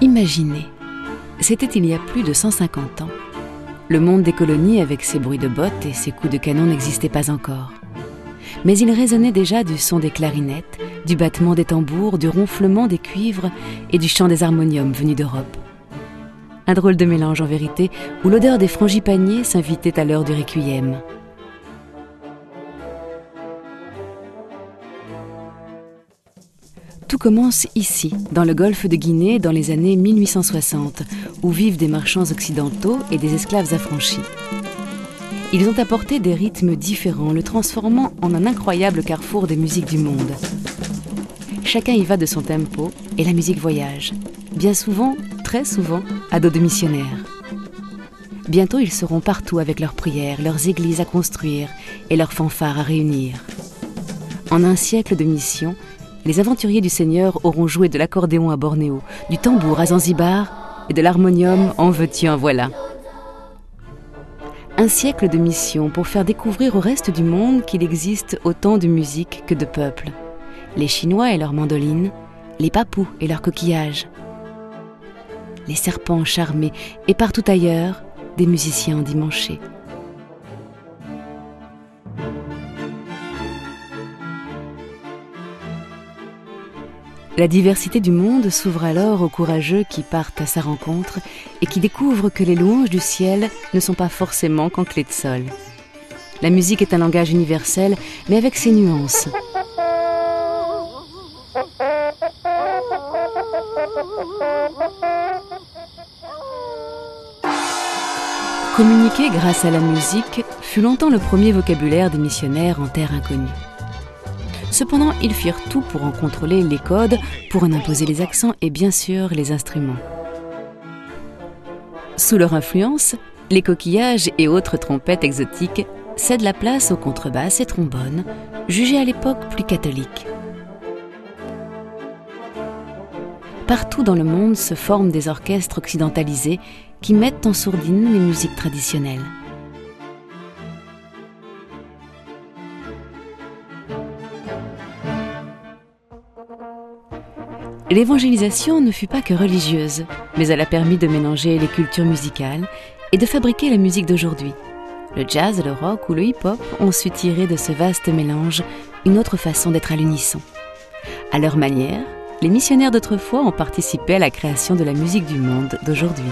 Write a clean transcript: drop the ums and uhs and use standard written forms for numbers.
Imaginez, c'était il y a plus de 150 ans. Le monde des colonies, avec ses bruits de bottes et ses coups de canon, n'existait pas encore. Mais il résonnait déjà du son des clarinettes, du battement des tambours, du ronflement des cuivres et du chant des harmoniums venus d'Europe. Un drôle de mélange en vérité, où l'odeur des frangipaniers s'invitait à l'heure du requiem. Tout commence ici, dans le golfe de Guinée, dans les années 1860, où vivent des marchands occidentaux et des esclaves affranchis. Ils ont apporté des rythmes différents, le transformant en un incroyable carrefour des musiques du monde. Chacun y va de son tempo et la musique voyage, bien souvent, très souvent, à dos de missionnaires. Bientôt, ils seront partout avec leurs prières, leurs églises à construire et leurs fanfares à réunir. En un siècle de mission, les aventuriers du Seigneur auront joué de l'accordéon à Bornéo, du tambour à Zanzibar et de l'harmonium en veux-tu en voilà. Un siècle de mission pour faire découvrir au reste du monde qu'il existe autant de musique que de peuples. Les Chinois et leurs mandolines, les Papous et leurs coquillages, les serpents charmés et partout ailleurs, des musiciens endimanchés. La diversité du monde s'ouvre alors aux courageux qui partent à sa rencontre et qui découvrent que les louanges du ciel ne sont pas forcément qu'en clé de sol. La musique est un langage universel, mais avec ses nuances. Communiquer grâce à la musique fut longtemps le premier vocabulaire des missionnaires en terre inconnue. Cependant, ils firent tout pour en contrôler les codes, pour en imposer les accents et bien sûr les instruments. Sous leur influence, les coquillages et autres trompettes exotiques cèdent la place aux contrebasses et trombones, jugés à l'époque plus catholiques. Partout dans le monde se forment des orchestres occidentalisés qui mettent en sourdine les musiques traditionnelles. L'évangélisation ne fut pas que religieuse, mais elle a permis de mélanger les cultures musicales et de fabriquer la musique d'aujourd'hui. Le jazz, le rock ou le hip-hop ont su tirer de ce vaste mélange une autre façon d'être à l'unisson. À leur manière, les missionnaires d'autrefois ont participé à la création de la musique du monde d'aujourd'hui.